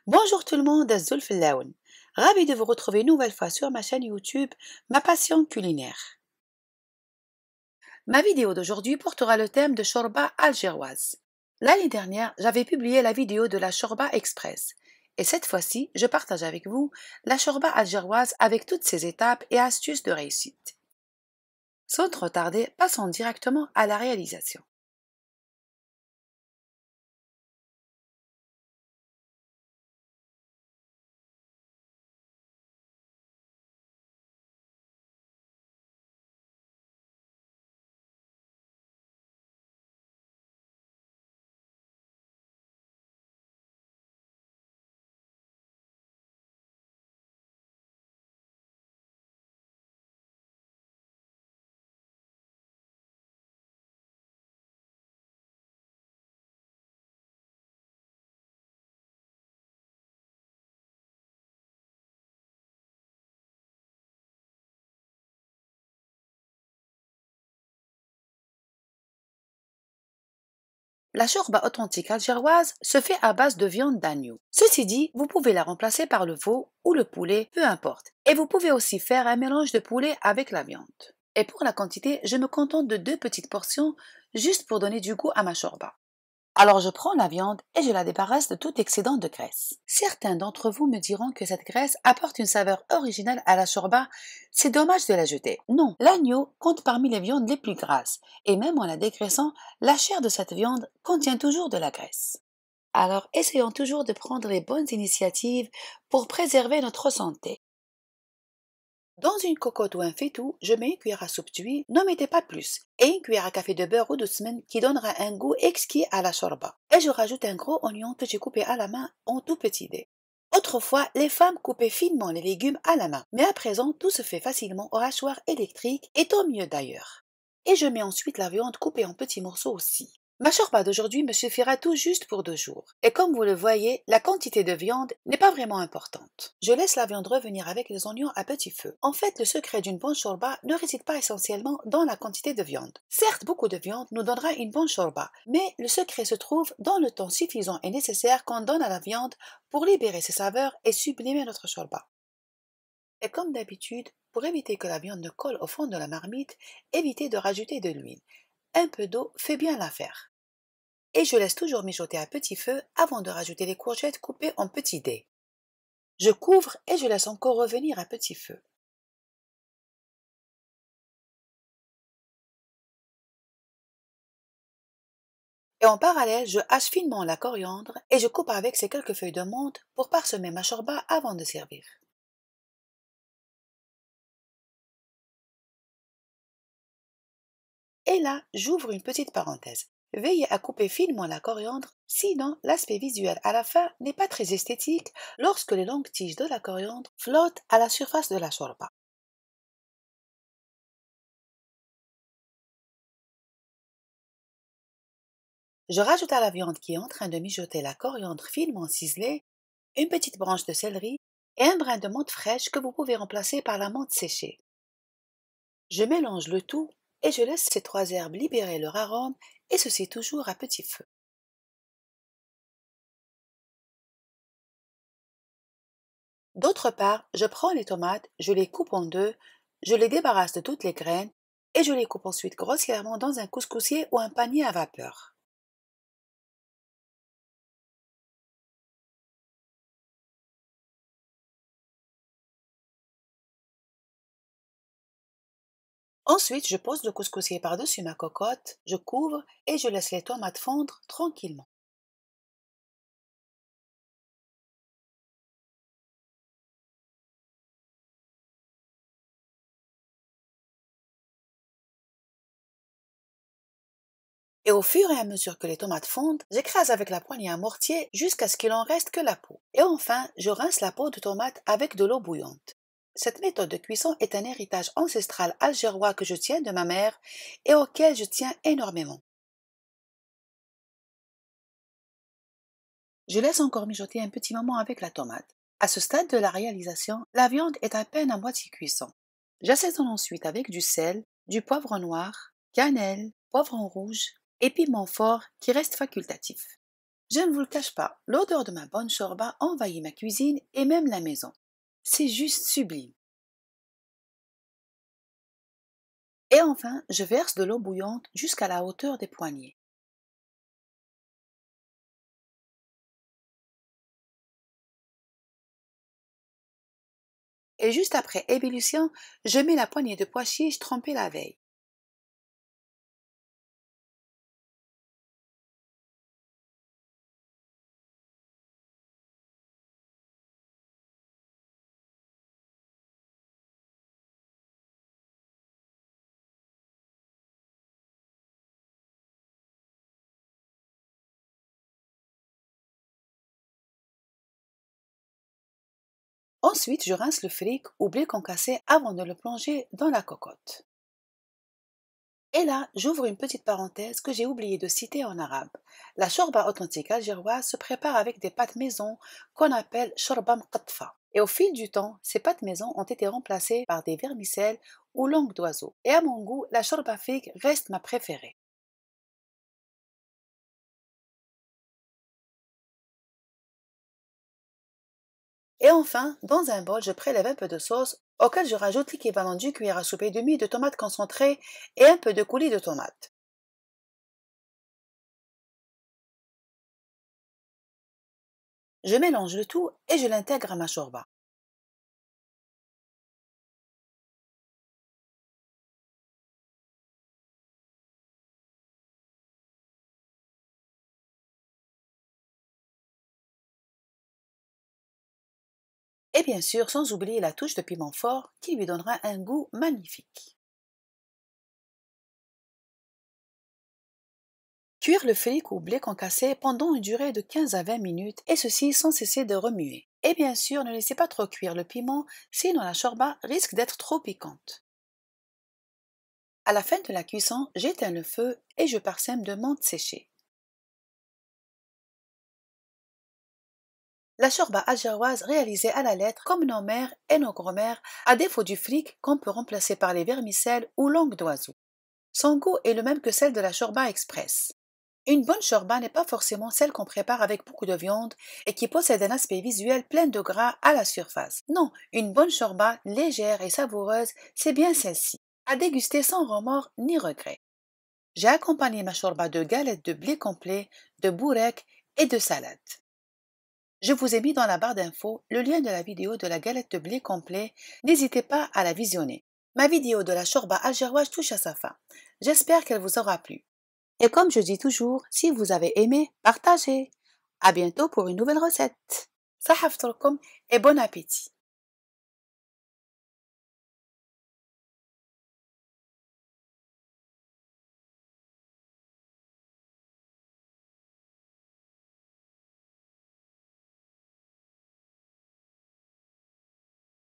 Bonjour tout le monde, Zulf Laoun. Ravi de vous retrouver une nouvelle fois sur ma chaîne YouTube, ma passion culinaire. Ma vidéo d'aujourd'hui portera le thème de Chorba algéroise. L'année dernière, j'avais publié la vidéo de la Chorba Express. Et cette fois-ci, je partage avec vous la Chorba algéroise avec toutes ses étapes et astuces de réussite. Sans trop tarder, passons directement à la réalisation. La chorba authentique algéroise se fait à base de viande d'agneau. Ceci dit, vous pouvez la remplacer par le veau ou le poulet, peu importe. Et vous pouvez aussi faire un mélange de poulet avec la viande. Et pour la quantité, je me contente de 2 petites portions, juste pour donner du goût à ma chorba. Alors je prends la viande et je la débarrasse de tout excédent de graisse. Certains d'entre vous me diront que cette graisse apporte une saveur originale à la chorba. C'est dommage de la jeter. Non, l'agneau compte parmi les viandes les plus grasses et même en la dégraissant, la chair de cette viande contient toujours de la graisse. Alors essayons toujours de prendre les bonnes initiatives pour préserver notre santé. Dans une cocotte ou un faitout, je mets une cuillère à soupe d'huile, n'en mettez pas plus, et une cuillère à café de beurre ou de semaine qui donnera un goût exquis à la shorba. Et je rajoute un gros oignon que j'ai coupé à la main en tout petits dés. Autrefois, les femmes coupaient finement les légumes à la main, mais à présent, tout se fait facilement au hachoir électrique, et tant mieux d'ailleurs. Et je mets ensuite la viande coupée en petits morceaux aussi. Ma chorba d'aujourd'hui me suffira tout juste pour 2 jours. Et comme vous le voyez, la quantité de viande n'est pas vraiment importante. Je laisse la viande revenir avec les oignons à petit feu. En fait, le secret d'une bonne chorba ne réside pas essentiellement dans la quantité de viande. Certes, beaucoup de viande nous donnera une bonne chorba, mais le secret se trouve dans le temps suffisant et nécessaire qu'on donne à la viande pour libérer ses saveurs et sublimer notre chorba. Et comme d'habitude, pour éviter que la viande ne colle au fond de la marmite, évitez de rajouter de l'huile. Un peu d'eau fait bien l'affaire. Et je laisse toujours mijoter à petit feu avant de rajouter les courgettes coupées en petits dés. Je couvre et je laisse encore revenir à petit feu. Et en parallèle, je hache finement la coriandre et je coupe avec ces quelques feuilles de menthe pour parsemer ma chorba avant de servir. Et là, j'ouvre une petite parenthèse. Veillez à couper finement la coriandre, sinon l'aspect visuel à la fin n'est pas très esthétique lorsque les longues tiges de la coriandre flottent à la surface de la chorba. Je rajoute à la viande qui est en train de mijoter la coriandre finement ciselée, une petite branche de céleri et un brin de menthe fraîche que vous pouvez remplacer par la menthe séchée. Je mélange le tout et je laisse ces 3 herbes libérer leur arôme et ceci toujours à petit feu. D'autre part, je prends les tomates, je les coupe en deux, je les débarrasse de toutes les graines et je les coupe ensuite grossièrement dans un couscoussier ou un panier à vapeur. Ensuite, je pose le couscoussier par-dessus ma cocotte, je couvre et je laisse les tomates fondre tranquillement. Et au fur et à mesure que les tomates fondent, j'écrase avec la poignée un mortier jusqu'à ce qu'il en reste que la peau. Et enfin, je rince la peau de tomate avec de l'eau bouillante. Cette méthode de cuisson est un héritage ancestral algérois que je tiens de ma mère et auquel je tiens énormément. Je laisse encore mijoter un petit moment avec la tomate. À ce stade de la réalisation, la viande est à peine à moitié cuisson. J'assaisonne ensuite avec du sel, du poivre noir, cannelle, poivron rouge et piment fort qui reste facultatif. Je ne vous le cache pas, l'odeur de ma bonne shorba envahit ma cuisine et même la maison. C'est juste sublime. Et enfin, je verse de l'eau bouillante jusqu'à la hauteur des poignets. Et juste après ébullition, je mets la poignée de pois chiches trempés la veille. Ensuite, je rince le fric ou blé concassé avant de le plonger dans la cocotte. Et là, j'ouvre une petite parenthèse que j'ai oublié de citer en arabe. La shorba authentique algéroise se prépare avec des pâtes maison qu'on appelle shorba mqatfa. Et au fil du temps, ces pâtes maison ont été remplacées par des vermicelles ou langue d'oiseau. Et à mon goût, la shorba fric reste ma préférée. Et enfin, dans un bol, je prélève un peu de sauce auquel je rajoute l'équivalent d'une cuillère à soupe et demie de tomates concentrées et un peu de coulis de tomates. Je mélange le tout et je l'intègre à ma shorba. Et bien sûr, sans oublier la touche de piment fort qui lui donnera un goût magnifique. Cuire le fric ou blé concassé pendant une durée de 15 à 20 minutes et ceci sans cesser de remuer. Et bien sûr, ne laissez pas trop cuire le piment, sinon la shorba risque d'être trop piquante. À la fin de la cuisson, j'éteins le feu et je parsème de menthe séchée. La shorba algéroise réalisée à la lettre comme nos mères et nos grand-mères, à défaut du fric qu'on peut remplacer par les vermicelles ou langue d'oiseau. Son goût est le même que celle de la shorba express. Une bonne shorba n'est pas forcément celle qu'on prépare avec beaucoup de viande et qui possède un aspect visuel plein de gras à la surface. Non, une bonne shorba légère et savoureuse, c'est bien celle-ci, à déguster sans remords ni regret. J'ai accompagné ma shorba de galettes de blé complet, de bourek et de salade. Je vous ai mis dans la barre d'infos le lien de la vidéo de la galette de blé complet, n'hésitez pas à la visionner. Ma vidéo de la shorba algéroise touche à sa fin. J'espère qu'elle vous aura plu. Et comme je dis toujours, si vous avez aimé, partagez. À bientôt pour une nouvelle recette. Sahaf et bon appétit.